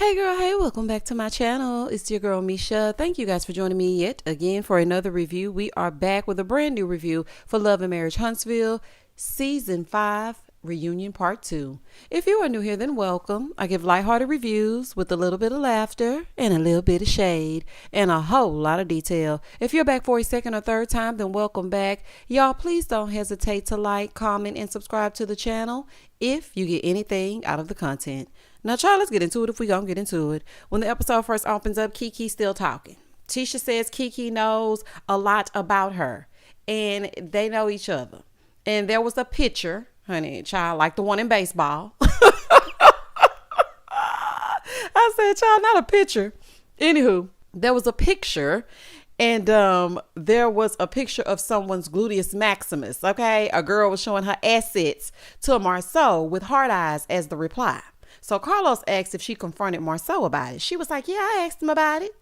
Hey girl, hey, welcome back to my channel. It's your girl Misha. Thank you guys for joining me yet again for another review. We are back with a brand new review for Love and Marriage Huntsville Season 5 Reunion Part 2. If you are new here, then welcome. I give lighthearted reviews with a little bit of laughter and a little bit of shade and a whole lot of detail. If you're back for a second or third time, then welcome back. Y'all, please don't hesitate to like, comment, and subscribe to the channel if you get anything out of the content. Now, child, let's get into it if we gonna get into it. When the episode first opens up, Kiki's still talking. Tisha says Kiki knows a lot about her, and they know each other. And there was a picture, honey, child, like the one in baseball. I said, child, not a picture. Anywho, there was a picture, and there was a picture of someone's gluteus maximus, okay? A girl was showing her assets to Marceau with heart eyes as the reply. So Carlos asked if she confronted Marceau about it. She was like, yeah, I asked him about it.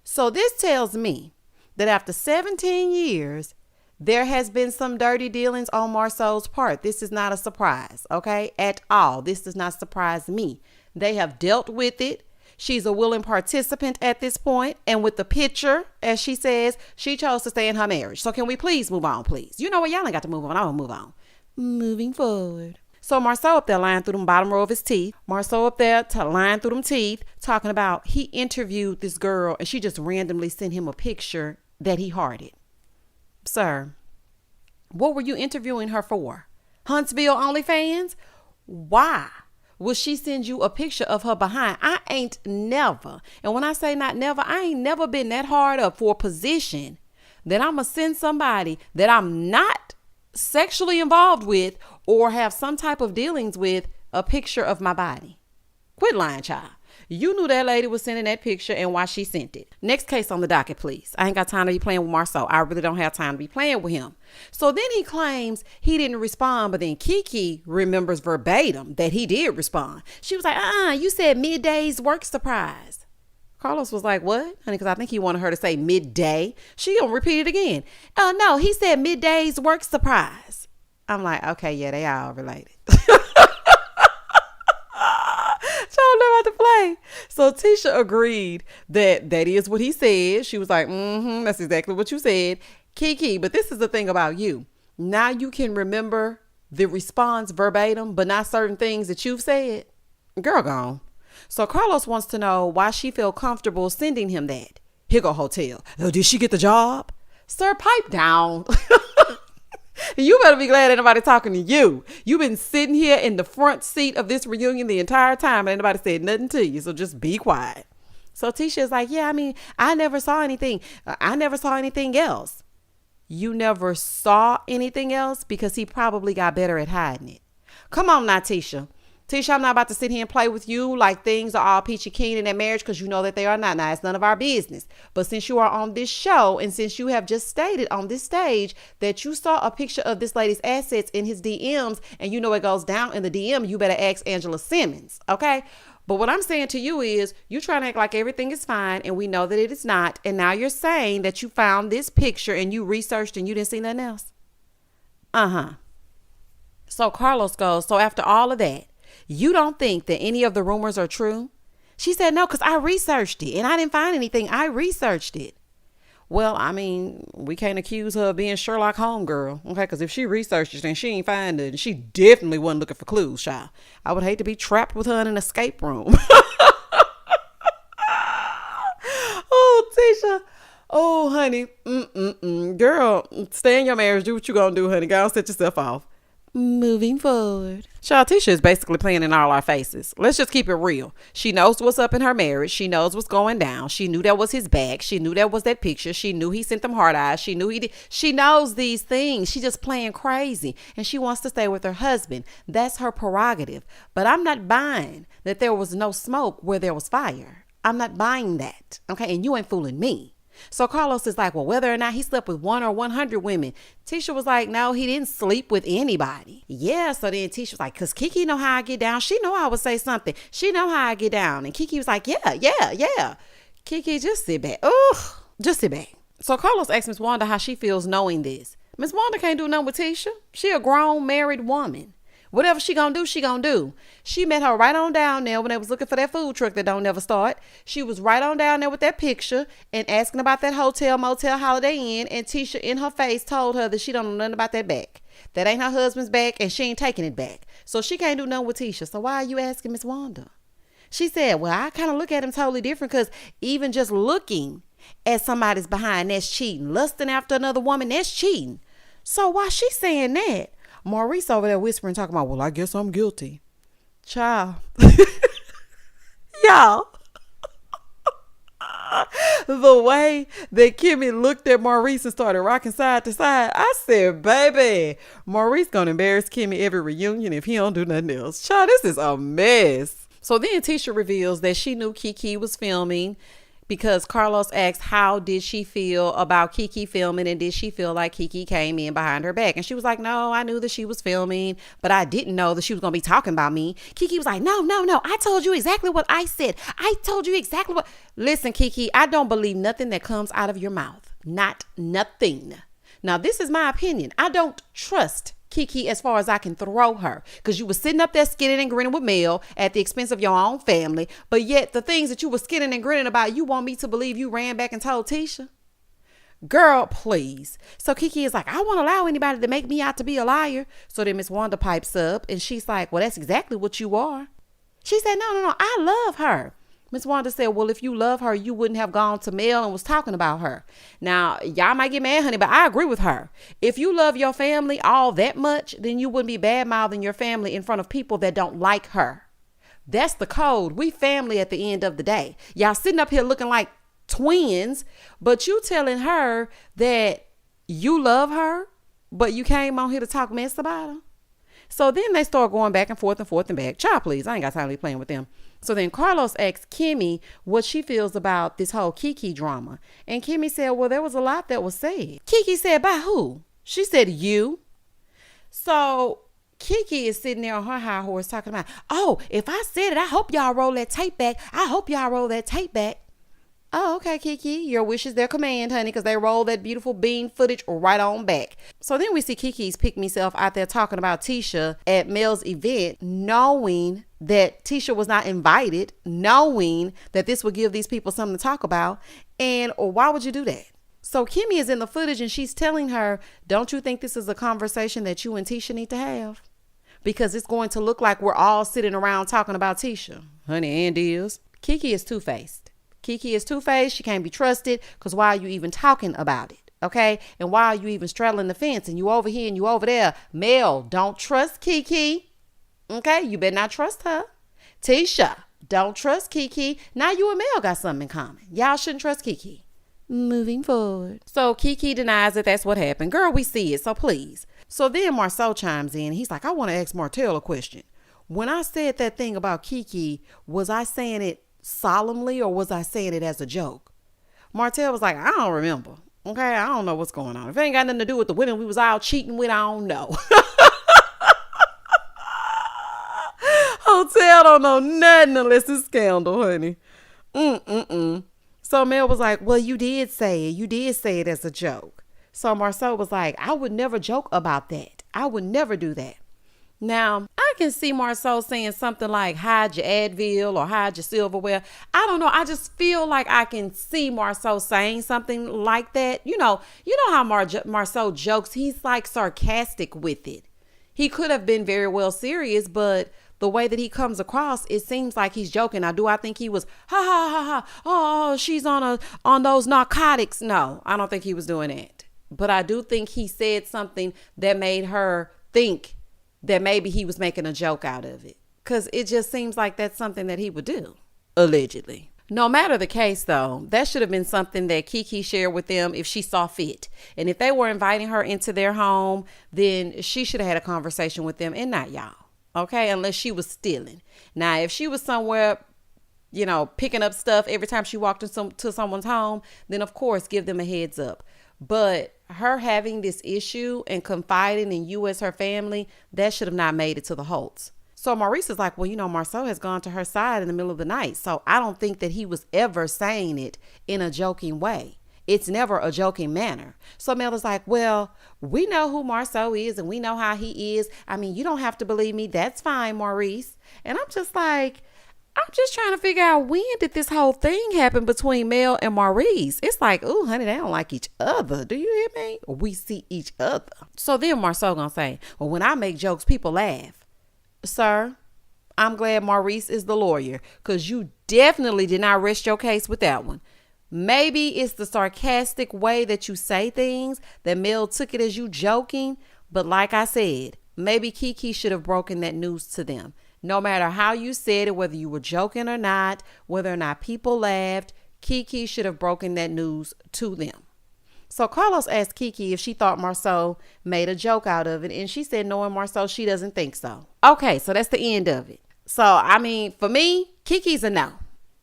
So this tells me that after 17 years, there has been some dirty dealings on Marceau's part. This is not a surprise, okay, at all. This does not surprise me. They have dealt with it. She's a willing participant at this point. And with the picture, as she says, she chose to stay in her marriage. So can we please move on, please? You know what? Y'all ain't got to move on. I will move on. Moving forward. So Marceau up there lying through the bottom row of his teeth. Marceau up there lying through them teeth, talking about he interviewed this girl and she just randomly sent him a picture that he hearted. Sir, what were you interviewing her for? Huntsville OnlyFans? Why will she send you a picture of her behind? I ain't never, and when I say not never, I ain't never been that hard up for a position that I'm going to send somebody that I'm not sexually involved with or have some type of dealings with a picture of my body. Quit lying, child. You knew that lady was sending that picture and why she sent it. Next case on the docket, please. I ain't got time to be playing with Marceau. I really don't have time to be playing with him. So then he claims he didn't respond, but then Kiki remembers verbatim that he did respond. She was like, you said midday's work surprise. Carlos was like, what? Honey, because I think he wanted her to say midday. She gonna repeat it again. No, he said midday's work surprise. I'm like, okay, yeah, they all related. Y'all know how to play. So Tisha agreed that is what he said. She was like, that's exactly what you said. Kiki, but this is the thing about you. Now you can remember the response verbatim, but not certain things that you've said. Girl gone. So Carlos wants to know why she felt comfortable sending him that. Here go hotel. Oh, did she get the job? Sir, pipe down. You better be glad ain't nobody talking to you. You've been sitting here in the front seat of this reunion the entire time and ain't nobody said nothing to you. So just be quiet. So Tisha's like, yeah, I mean, I never saw anything. I never saw anything else. You never saw anything else because he probably got better at hiding it. Come on now, Tisha. Tisha, I'm not about to sit here and play with you like things are all peachy keen in that marriage because you know that they are not. Now, it's none of our business. But since you are on this show and since you have just stated on this stage that you saw a picture of this lady's assets in his DMs and you know it goes down in the DM, you better ask Angela Simmons, okay? But what I'm saying to you is you trying to act like everything is fine and we know that it is not. And now you're saying that you found this picture and you researched and you didn't see nothing else. So Carlos goes, so after all of that, you don't think that any of the rumors are true? She said, no, because I researched it and I didn't find anything. I researched it. Well, I mean, we can't accuse her of being Sherlock Holmes, girl. Okay, because if she researched it and she ain't find it, she definitely wasn't looking for clues, child. I would hate to be trapped with her in an escape room. Oh, Tisha. Oh, honey. Girl, stay in your marriage. Do what you gonna do, honey. Go set yourself off. Moving forward. Child, Tisha is basically playing in all our faces. Let's just keep it real. She knows what's up in her marriage. She knows what's going down. She knew that was his bag. She knew that was that picture. She knew he sent them hard eyes. She knew he did. She knows these things. She's just playing crazy and she wants to stay with her husband. That's her prerogative. But I'm not buying that there was no smoke where there was fire. I'm not buying that. Okay. And you ain't fooling me. So Carlos is like, well, whether or not he slept with 1 or 100 women. Tisha was like, no, he didn't sleep with anybody. Yeah. So then Tisha was like, because Kiki know how I get down. She know I would say something. She know how I get down. And Kiki was like, yeah. Kiki, just sit back. Oh, just sit back. So Carlos asked Miss Wanda how she feels knowing this. Miss Wanda can't do nothing with Tisha. She a grown married woman. Whatever she gonna do, she gonna do. She met her right on down there when they was looking for that food truck that don't never start. She was right on down there with that picture and asking about that hotel, motel, Holiday Inn. And Tisha in her face told her that she don't know nothing about that back. That ain't her husband's back and she ain't taking it back. So she can't do nothing with Tisha. So why are you asking Miss Wanda? She said, well, I kind of look at him totally different because even just looking at somebody's behind, that's cheating. Lusting after another woman, that's cheating. So why she saying that? Maurice over there whispering, talking about, well, I guess I'm guilty. Child. Y'all. The way that Kimmy looked at Maurice and started rocking side to side, I said, baby, Maurice gonna embarrass Kimmy every reunion if he don't do nothing else. Child, this is a mess. So then Tisha reveals that she knew Kiki was filming because Carlos asked how did she feel about Kiki filming and did she feel like Kiki came in behind her back. And she was like, no, I knew that she was filming, but I didn't know that she was going to be talking about me. Kiki was like, no. I told you exactly what I said. I told you exactly what. Listen, Kiki, I don't believe nothing that comes out of your mouth. Not nothing. Now, this is my opinion. I don't trust Kiki as far as I can throw her, because you were sitting up there skinning and grinning with Mel at the expense of your own family, but yet the things that you were skinning and grinning about, you want me to believe you ran back and told Tisha? Girl, please. So Kiki is like, I won't allow anybody to make me out to be a liar. So then Miss Wanda pipes up and she's like, well, that's exactly what you are. She said, no, I love her. Miss Wanda said, well, if you love her, you wouldn't have gone to Mel and was talking about her. Now, y'all might get mad, honey, but I agree with her. If you love your family all that much, then you wouldn't be bad-mouthing your family in front of people that don't like her. That's the code. We family at the end of the day. Y'all sitting up here looking like twins, but you telling her that you love her, but you came on here to talk mess about her. So then they start going back and forth and back. Child, please, I ain't got time to be playing with them. So then Carlos asked Kimmy what she feels about this whole Kiki drama. And Kimmy said, well, there was a lot that was said. Kiki said, by who? She said, you. So Kiki is sitting there on her high horse talking about, oh, if I said it, I hope y'all roll that tape back. I hope y'all roll that tape back. Oh, okay, Kiki, your wish is their command, honey, because they roll that beautiful bean footage right on back. So then we see Kiki's pick-me self out there talking about Tisha at Mel's event, knowing that Tisha was not invited, knowing that this would give these people something to talk about. And why would you do that? So Kimmy is in the footage and she's telling her, don't you think this is a conversation that you and Tisha need to have? Because it's going to look like we're all sitting around talking about Tisha. Honey, and is. Kiki is two-faced. Kiki is two-faced. She can't be trusted because why are you even talking about it? Okay. And why are you even straddling the fence and you over here and you over there? Mel, don't trust Kiki. Okay. You better not trust her. Tisha, don't trust Kiki. Now you and Mel got something in common. Y'all shouldn't trust Kiki. Moving forward. So Kiki denies that that's what happened. Girl, we see it. So please. So then Marceau chimes in. He's like, I want to ask Martell a question. When I said that thing about Kiki, was I saying it solemnly or was I saying it as a joke? Martell was like, I don't remember. Okay, I don't know what's going on. If it ain't got nothing to do with the women we was out cheating with, I don't know. Hotel don't know nothing unless it's scandal, honey. So Mel was like, well, you did say it. You did say it as a joke. So Marceau was like, I would never joke about that. I would never do that. Now, I can see Marceau saying something like, hide your Advil or hide your silverware. I don't know. I just feel like I can see Marceau saying something like that. You know how Marceau jokes. He's like sarcastic with it. He could have been very well serious, but the way that he comes across, it seems like he's joking. Now, do I think he was, ha, ha, ha, ha, oh, she's on those narcotics? No, I don't think he was doing that. But I do think he said something that made her think that maybe he was making a joke out of it. Because it just seems like that's something that he would do, allegedly. No matter the case, though, that should have been something that Kiki shared with them if she saw fit. And if they were inviting her into their home, then she should have had a conversation with them and not y'all. Okay, unless she was stealing. Now, if she was somewhere, picking up stuff every time she walked to someone's home, then of course, give them a heads up. But her having this issue and confiding in you as her family, that should have not made it to the Holtz. So Maurice is like, well, Marceau has gone to her side in the middle of the night. So I don't think that he was ever saying it in a joking way. It's never a joking manner. So Mel is like, well, we know who Marceau is and we know how he is. I mean, you don't have to believe me. That's fine, Maurice. And I'm just like, I'm just trying to figure out, when did this whole thing happen between Mel and Maurice? It's like, oh, honey, they don't like each other. Do you hear me? We see each other. So then Marceau gonna say, well, when I make jokes, people laugh. Sir, I'm glad Maurice is the lawyer, because you definitely did not rest your case with that one. Maybe it's the sarcastic way that you say things that Mel took it as you joking. But like I said, maybe Kiki should have broken that news to them. No matter how you said it, whether you were joking or not, whether or not people laughed, Kiki should have broken that news to them. So Carlos asked Kiki if she thought Marceau made a joke out of it. And she said, knowing Marceau, she doesn't think so. Okay, so that's the end of it. So, I mean, for me, Kiki's a no.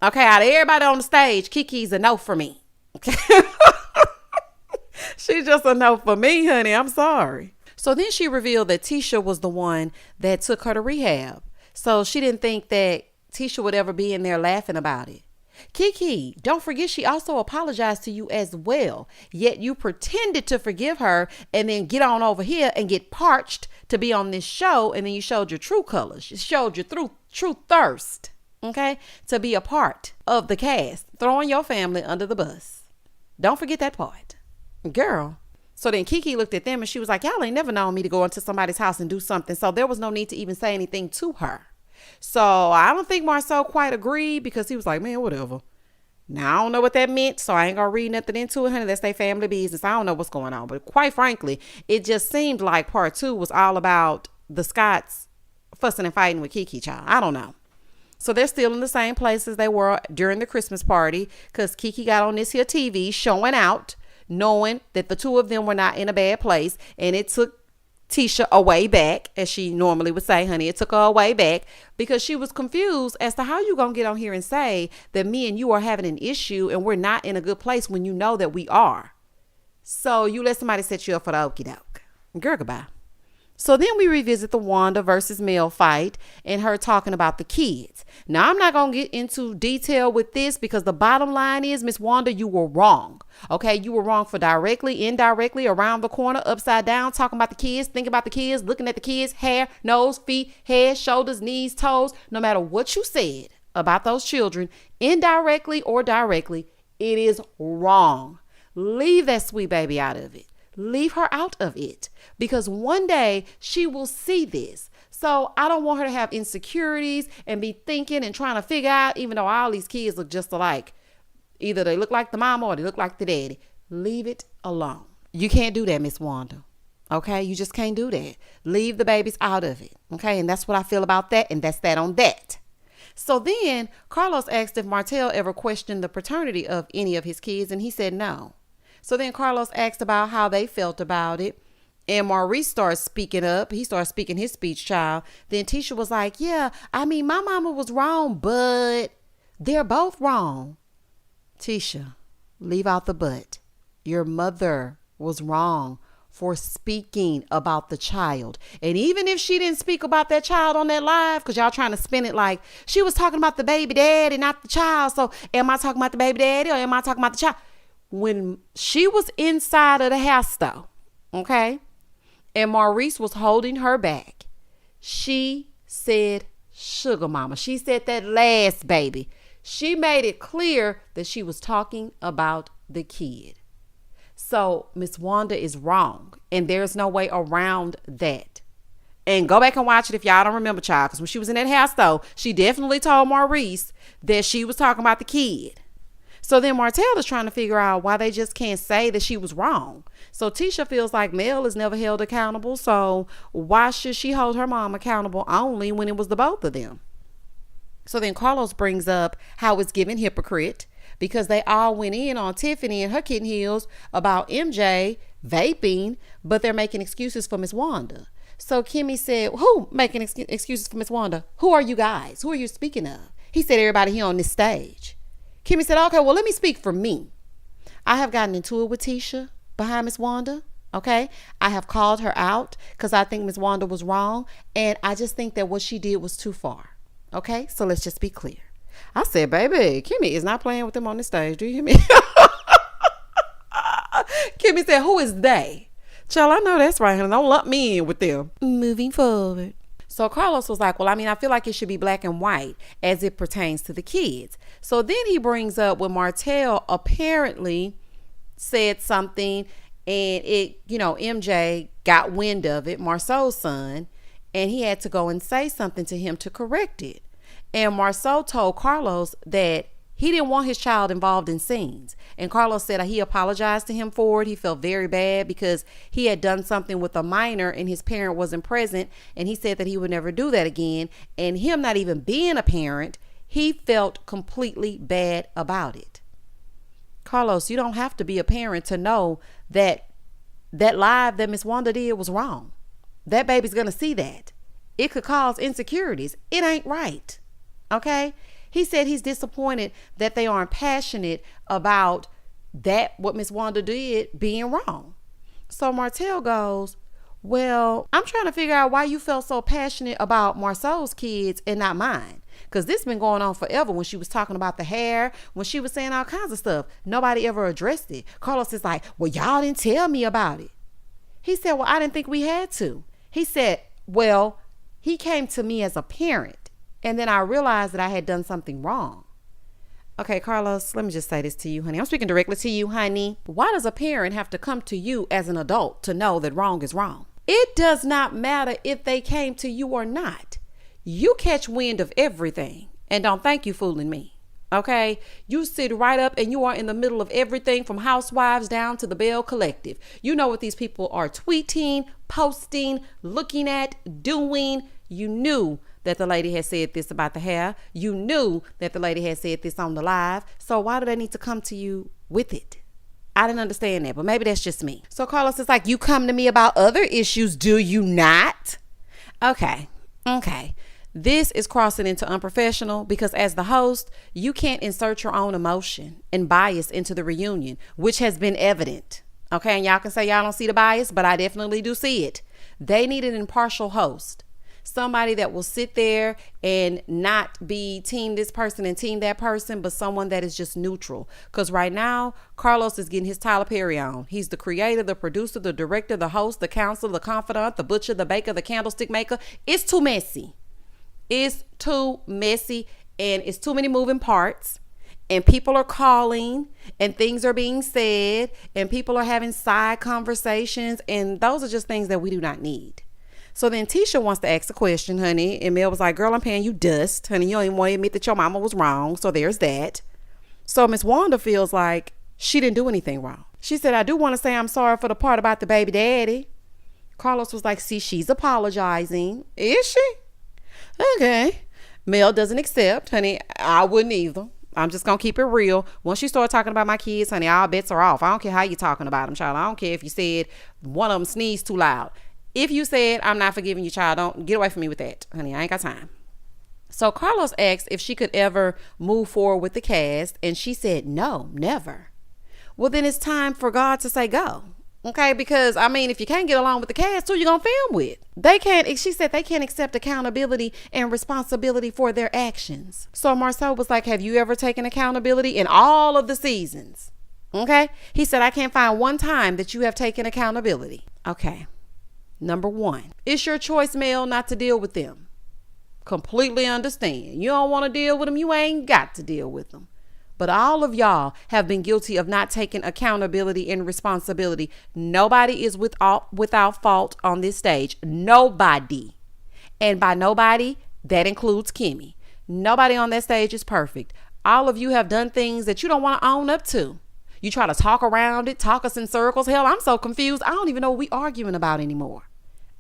Okay, out of everybody on the stage, Kiki's a no for me. Okay. She's just a no for me, honey. I'm sorry. So then she revealed that Tisha was the one that took her to rehab. So she didn't think that Tisha would ever be in there laughing about it. Kiki, don't forget she also apologized to you as well. Yet you pretended to forgive her and then get on over here and get parched to be on this show. And then you showed your true colors. You showed your true thirst, okay, to be a part of the cast, throwing your family under the bus. Don't forget that part, girl. So then Kiki looked at them and she was like, y'all ain't never known me to go into somebody's house and do something. So there was no need to even say anything to her. So I don't think Marceau quite agreed, because he was like, man, whatever. Now, I don't know what that meant, so I ain't gonna read nothing into it, honey. That's their family business. I don't know what's going on. But quite frankly, it just seemed like part 2 was all about the Scotts fussing and fighting with Kiki, child. I don't know. So they're still in the same place as they were during the Christmas party, because Kiki got on this here TV showing out, knowing that the two of them were not in a bad place. And it took Tisha a way back, as she normally would say, honey. It took her a way back, because she was confused as to how you gonna get on here and say that me and you are having an issue and we're not in a good place when you know that we are. So you let somebody set you up for the okie doke. Girl, goodbye. So then we revisit the Wanda versus Mel fight and her talking about the kids. Now, I'm not going to get into detail with this, because the bottom line is, Miss Wanda, you were wrong. Okay, you were wrong for directly, indirectly, around the corner, upside down, talking about the kids, thinking about the kids, looking at the kids, hair, nose, feet, head, shoulders, knees, toes. No matter what you said about those children, indirectly or directly, it is wrong. Leave that sweet baby out of it. Leave her out of it, because one day she will see this. So I don't want her to have insecurities and be thinking and trying to figure out, even though all these kids look just alike, either they look like the mama or they look like the daddy. Leave it alone. You can't do that, Miss Wanda. Okay, you just can't do that. Leave the babies out of it. Okay, and that's what I feel about that, and that's that on that. So then Carlos asked if Martell ever questioned the paternity of any of his kids, and he said no. So then Carlos asked about how they felt about it. And Maurice starts speaking up. He starts speaking his speech, child. Then Tisha was like, yeah, I mean, my mama was wrong, but they're both wrong. Tisha, leave out the but. Your mother was wrong for speaking about the child. And even if she didn't speak about that child on that live, because y'all trying to spin it like she was talking about the baby daddy, not the child. So am I talking about the baby daddy or am I talking about the child? When she was inside of the house though, okay, and Maurice was holding her back, she said sugar mama. She said that last baby. She made it clear that she was talking about the kid. So Miss Wanda is wrong, and there's no way around that. And go back and watch it if y'all don't remember, child, because when she was in that house though, she definitely told Maurice that she was talking about the kid. So then Martell is trying to figure out why they just can't say that she was wrong. So Tisha feels like Mel is never held accountable. So why should she hold her mom accountable only when it was the both of them? So then Carlos brings up how it's giving hypocrite, because they all went in on Tiffany and her kitten heels about MJ vaping, but they're making excuses for Miss Wanda. So Kimmy said, who making excuses for Miss Wanda? Who are you guys? Who are you speaking of? He said, everybody here on this stage. Kimmy said, okay, well, let me speak for me. I have gotten into it with Tisha behind Miss Wanda. Okay. I have called her out because I think Miss Wanda was wrong. And I just think that what she did was too far. Okay. So let's just be clear. I said, baby, Kimmy is not playing with them on the stage. Do you hear me? Kimmy said, who is they? Child, I know that's right, honey. Don't lump me in with them. Moving forward. So Carlos was like, well, I mean, I feel like it should be black and white as it pertains to the kids. So then he brings up when Martell apparently said something and MJ got wind of it, Marceau's son, and he had to go and say something to him to correct it. And Marceau told Carlos that he didn't want his child involved in scenes. And Carlos said he apologized to him for it. He felt very bad because he had done something with a minor and his parent wasn't present. And he said that he would never do that again. And him not even being a parent, he felt completely bad about it. Carlos, you don't have to be a parent to know that that live that Miss Wanda did was wrong. That baby's going to see that. It could cause insecurities. It ain't right. Okay? He said he's disappointed that they aren't passionate about that, what Miss Wanda did being wrong. So Martell goes, well, I'm trying to figure out why you felt so passionate about Marceau's kids and not mine. Because this been going on forever. When she was talking about the hair, when she was saying all kinds of stuff, nobody ever addressed it. Carlos is like, well, y'all didn't tell me about it. He said, well, I didn't think we had to. He said, well, he came to me as a parent. And then I realized that I had done something wrong. Okay, Carlos, let me just say this to you, honey. I'm speaking directly to you, honey. Why does a parent have to come to you as an adult to know that wrong is wrong? It does not matter if they came to you or not. You catch wind of everything. And don't think you fooling me. Okay? You sit right up and you are in the middle of everything from housewives down to the Bell Collective. You know what these people are tweeting, posting, looking at, doing. You knew that the lady had said this about the hair. You knew that the lady had said this on the live. So why do they need to come to you with it? I didn't understand that, but maybe that's just me. So Carlos is like, you come to me about other issues, do you not? Okay. This is crossing into unprofessional because as the host, you can't insert your own emotion and bias into the reunion, which has been evident. Okay, and y'all can say y'all don't see the bias, but I definitely do see it. They need an impartial host. Somebody that will sit there and not be team this person and team that person, but someone that is just neutral. Because right now, Carlos is getting his Tyler Perry on. He's the creator, the producer, the director, the host, the counselor, the confidant, the butcher, the baker, the candlestick maker. It's too messy. It's too messy and it's too many moving parts. And people are calling and things are being said and people are having side conversations. And those are just things that we do not need. So then Tisha wants to ask a question, honey. And Mel was like, girl, I'm paying you dust. Honey, you don't even want to admit that your mama was wrong. So there's that. So Miss Wanda feels like she didn't do anything wrong. She said, I do want to say I'm sorry for the part about the baby daddy. Carlos was like, see, she's apologizing. Is she? Okay. Mel doesn't accept, honey. I wouldn't either. I'm just going to keep it real. Once you start talking about my kids, honey, all bets are off. I don't care how you're talking about them, child. I don't care if you said one of them sneezed too loud. If you said, I'm not forgiving you, child, don't get away from me with that. Honey, I ain't got time. So Carlos asked if she could ever move forward with the cast. And she said, no, never. Well, then it's time for God to say go. Okay, because, I mean, if you can't get along with the cast, who you going to film with? She said they can't accept accountability and responsibility for their actions. So Marceau was like, have you ever taken accountability in all of the seasons? Okay. He said, I can't find one time that you have taken accountability. Okay. Number one, it's your choice, Mel, not to deal with them. Completely understand. You don't want to deal with them. You ain't got to deal with them. But all of y'all have been guilty of not taking accountability and responsibility. Nobody is without fault on this stage. Nobody. And by nobody, that includes Kimmy. Nobody on that stage is perfect. All of you have done things that you don't want to own up to. You try to talk around it, talk us in circles. Hell, I'm so confused. I don't even know what we arguing about anymore.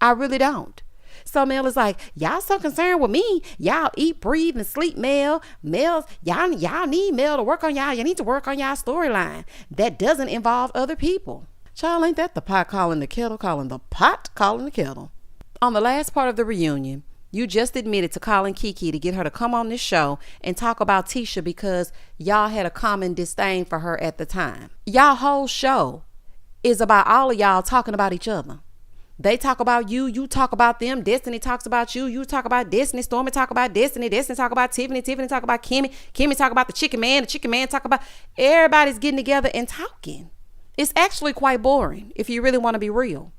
I really don't. So Mel is like, y'all so concerned with me. Y'all eat, breathe, and sleep, Mel. Y'all need Mel to work on y'all. You need to work on y'all storyline. That doesn't involve other people. Child, ain't that the pot calling the kettle, calling the pot, calling the kettle. On the last part of the reunion, you just admitted to calling Kiki to get her to come on this show and talk about Tisha because y'all had a common disdain for her at the time. Y'all whole show is about all of y'all talking about each other. They talk about you, you talk about them. Destiny talks about you, you talk about Destiny. Stormi talk about Destiny talk about Tiffany talk about Kimmy talk about the chicken man talk about, everybody's getting together and talking. It's actually quite boring if you really want to be real.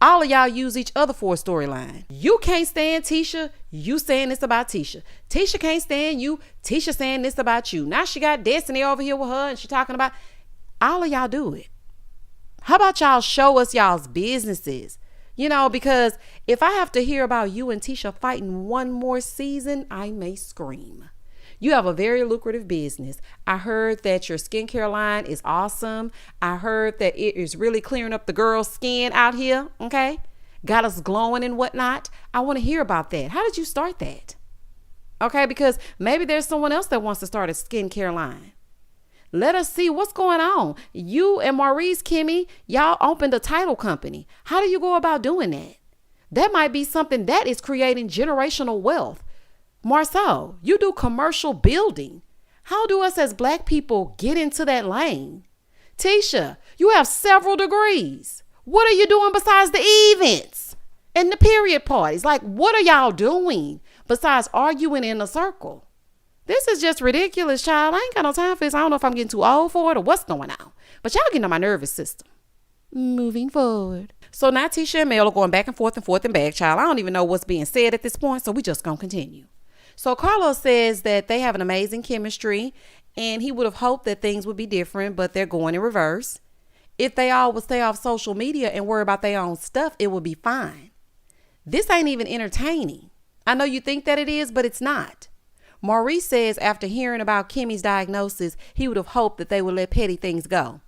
All of y'all use each other for a storyline. You can't stand Tisha, you saying this about Tisha. Tisha can't stand you, Tisha saying this about you. Now she got Destiny over here with her and she talking about, all of y'all do it. How about y'all show us y'all's businesses? You know, because if I have to hear about you and Tisha fighting one more season, I may scream. You have a very lucrative business. I heard that your skincare line is awesome. I heard that it is really clearing up the girl's skin out here. Okay. Got us glowing and whatnot. I want to hear about that. How did you start that? Okay. Because maybe there's someone else that wants to start a skincare line. Let us see what's going on. You and Maurice Kimmy, y'all opened a title company. How do you go about doing that? That might be something that is creating generational wealth. Marceau, you do commercial building. How do us as Black people get into that lane? Tisha, you have several degrees. What are you doing besides the events and the period parties? Like, what are y'all doing besides arguing in a circle? This is just ridiculous, child. I ain't got no time for this. I don't know if I'm getting too old for it or what's going on, but y'all getting on my nervous system. Moving forward. So now Tisha and Mel are going back and forth and back, child. I don't even know what's being said at this point, so we just gonna continue. So Carlos says that they have an amazing chemistry and he would have hoped that things would be different, but they're going in reverse. If they all would stay off social media and worry about their own stuff, it would be fine. This ain't even entertaining. I know you think that it is, but it's not. Maurice says after hearing about Kimmy's diagnosis, he would have hoped that they would let petty things go.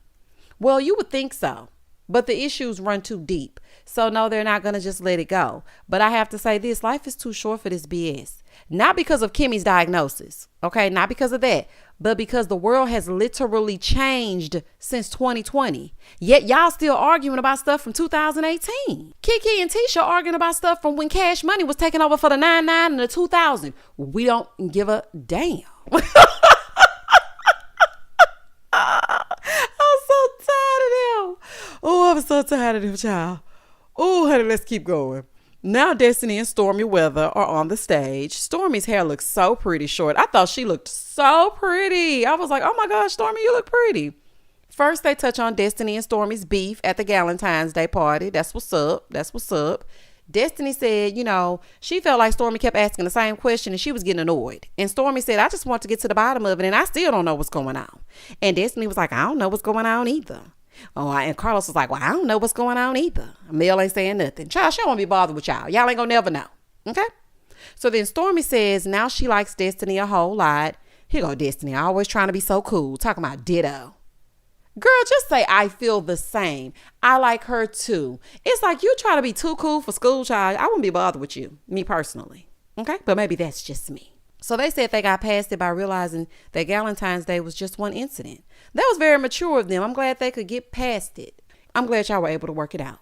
Well, you would think so, but the issues run too deep. So no, they're not going to just let it go. But I have to say this, life is too short for this BS. Not because of Kimmy's diagnosis, okay? Not because of that, but because the world has literally changed since 2020. Yet y'all still arguing about stuff from 2018. Kiki and Tisha arguing about stuff from when Cash Money was taking over for the 99 and the 2000. We don't give a damn. I'm so tired of them. Oh, I'm so tired of them, child. Oh, honey, let's keep going. Now Destiny and Stormi Weather are on the stage. Stormi's hair looks so pretty short. I thought she looked so pretty. I was like, oh my gosh, Stormi, you look pretty. First, they touch on Destiny and Stormi's beef at the Galentine's Day party. That's what's up. That's what's up. Destiny said, you know, she felt like Stormi kept asking the same question and she was getting annoyed. And Stormi said, I just want to get to the bottom of it and I still don't know what's going on. And Destiny was like, I don't know what's going on either. Oh, and Carlos was like, well, I don't know what's going on either. Mel ain't saying nothing. Child, she don't want to be bothered with y'all. Y'all ain't gonna never know. Okay? So then Stormi says now she likes Destiny a whole lot. Here go Destiny, always trying to be so cool. Talking about ditto. Girl, just say I feel the same. I like her too. It's like you try to be too cool for school, child. I wouldn't be bothered with you, me personally. Okay? But maybe that's just me. So they said they got past it by realizing that Galentine's Day was just one incident. That was very mature of them. I'm glad they could get past it. I'm glad y'all were able to work it out.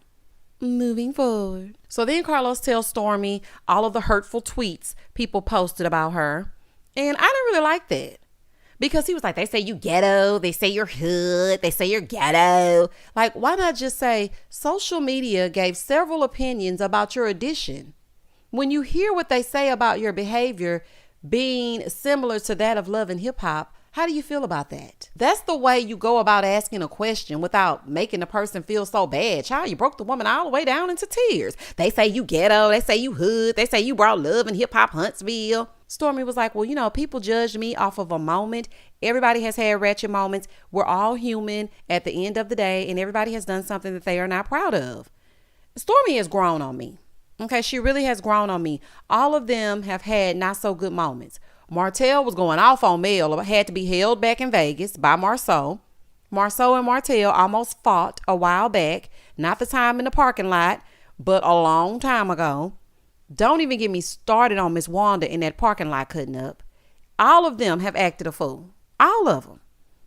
Moving forward. So then Carlos tells Stormi all of the hurtful tweets people posted about her. And I didn't really like that. Because he was like, they say you ghetto. They say you're hood. They say you're ghetto. Like, why not just say social media gave several opinions about your addition? When you hear what they say about your behavior being similar to that of Love and Hip Hop, how do you feel about that? That's the way you go about asking a question without making the person feel so bad. Child, you broke the woman all the way down into tears. They say you ghetto. They say you hood. They say you brought Love and Hip Hop Huntsville. Stormi was like, well, you know, people judged me off of a moment. Everybody has had ratchet moments. We're all human at the end of the day, and everybody has done something that they are not proud of. Stormi has grown on me. Okay, she really has grown on me. All of them have had not so good moments. Martell was going off on Mel, had to be held back in Vegas by Marceau. Marceau and Martell almost fought a while back. Not the time in the parking lot, but a long time ago. Don't even get me started on Miss Wanda in that parking lot cutting up. All of them have acted a fool. All of them.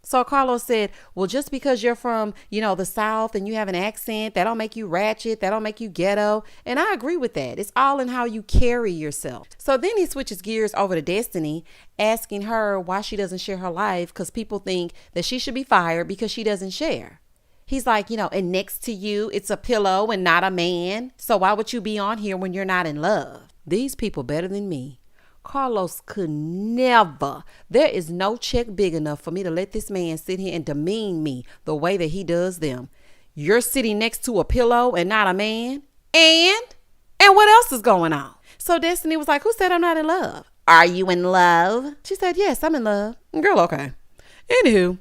So Carlos said, well, just because you're from, you know, the South and you have an accent, that don't make you ratchet. That don't make you ghetto. And I agree with that. It's all in how you carry yourself. So then he switches gears over to Destiny, asking her why she doesn't share her life because people think that she should be fired because she doesn't share. He's like, you know, and next to you, it's a pillow and not a man. So why would you be on here when you're not in love? These people better than me. Carlos could never. There is no check big enough for me to let this man sit here and demean me the way that he does them. You're sitting next to a pillow and not a man. And what else is going on? So Destiny was like, who said I'm not in love? Are you in love? She said, yes, I'm in love. Girl, okay. Anywho,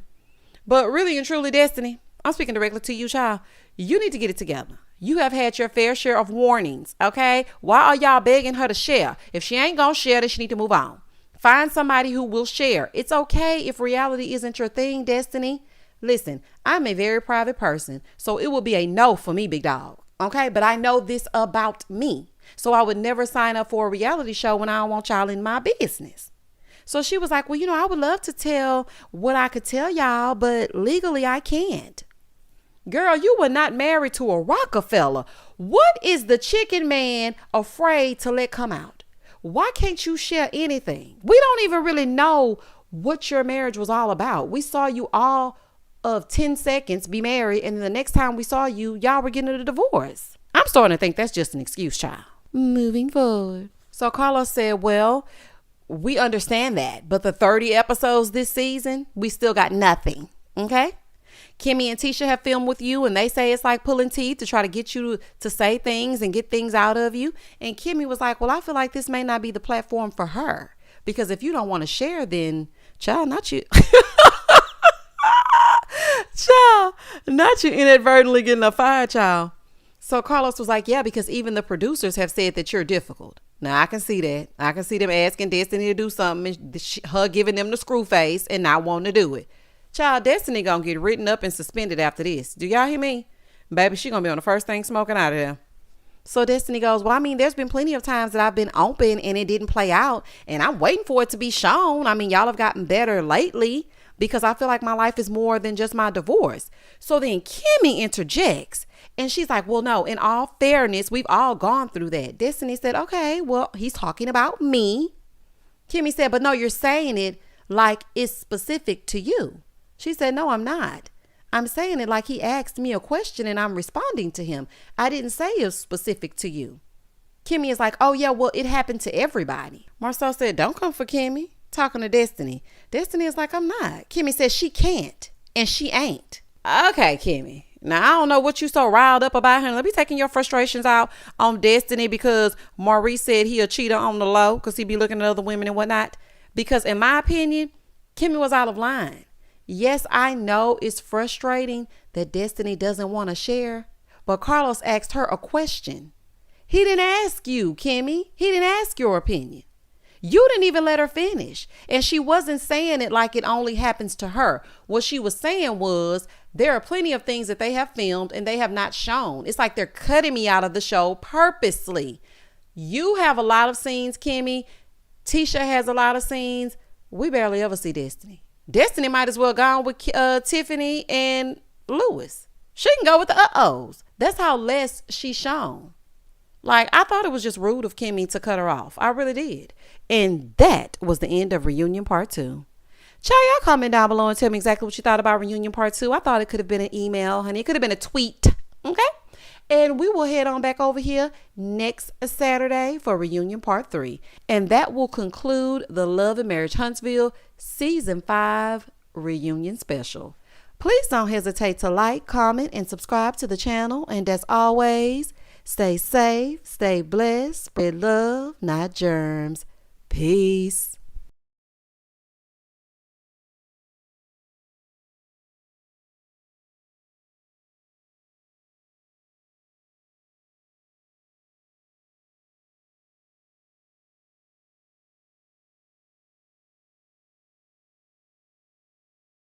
but really and truly, Destiny, I'm speaking directly to you, child. You need to get it together. You have had your fair share of warnings, okay? Why are y'all begging her to share? If she ain't gonna share, then she need to move on. Find somebody who will share. It's okay if reality isn't your thing, Destiny. Listen, I'm a very private person, so it will be a no for me, big dog, okay? But I know this about me, so I would never sign up for a reality show when I don't want y'all in my business. So she was like, well, I would love to tell what I could tell y'all, but legally I can't. Girl, you were not married to a Rockefeller. What is the chicken man afraid to let come out? Why can't you share anything? We don't even really know what your marriage was all about. We saw you all of 10 seconds be married, and the next time we saw you, y'all were getting a divorce. I'm starting to think that's just an excuse, child. Moving forward. So Carlos said, well, we understand that, but the 30 episodes this season, we still got nothing, okay? Kimmy and Tisha have filmed with you, and they say it's like pulling teeth to try to get you to say things and get things out of you. And Kimmy was like, well, I feel like this may not be the platform for her, because if you don't want to share, then child, not you. Child, not you inadvertently getting a fire, child. So Carlos was like, yeah, because even the producers have said that you're difficult. Now, I can see that. I can see them asking Destiny to do something, and her giving them the screw face and not wanting to do it. Child, Destiny gonna get written up and suspended after this. Do y'all hear me? Baby, she gonna be on the first thing smoking out of there. So Destiny goes, well, I mean, there's been plenty of times that I've been open and it didn't play out, and I'm waiting for it to be shown. I mean, y'all have gotten better lately because I feel like my life is more than just my divorce. So then Kimmy interjects and she's like, well, no, in all fairness, we've all gone through that. Destiny said, okay, well, he's talking about me. Kimmy said, but no, you're saying it like it's specific to you. She said, no, I'm not. I'm saying it like he asked me a question and I'm responding to him. I didn't say it was specific to you. Kimmy is like, oh, yeah, well, it happened to everybody. Marcel said, don't come for Kimmy. Talking to Destiny. Destiny is like, I'm not. Kimmy says she can't and she ain't. Okay, Kimmy. Now, I don't know what you so riled up about him. Let me taking your frustrations out on Destiny because Maurice said he a cheater on the low because he be looking at other women and whatnot. Because in my opinion, Kimmy was out of line. Yes, I know it's frustrating that Destiny doesn't want to share, but Carlos asked her a question. He didn't ask you, Kimmy. He didn't ask your opinion. You didn't even let her finish. And she wasn't saying it like it only happens to her. What she was saying was there are plenty of things that they have filmed and they have not shown. It's like they're cutting me out of the show purposely. You have a lot of scenes, Kimmy. Tisha has a lot of scenes. We barely ever see Destiny. Destiny might as well go on with Tiffany and Lewis. She can go with the uh-ohs. That's how less she's shown. Like, I thought it was just rude of Kimmy to cut her off. I really did. And that was the end of Reunion Part 2. Child, y'all comment down below and tell me exactly what you thought about Reunion Part 2. I thought it could have been an email, honey. It could have been a tweet. Okay? And we will head on back over here next Saturday for Reunion Part 3. And that will conclude the Love and Marriage Huntsville Season 5 Reunion Special. Please don't hesitate to like, comment, and subscribe to the channel. And as always, stay safe, stay blessed, spread love, not germs. Peace.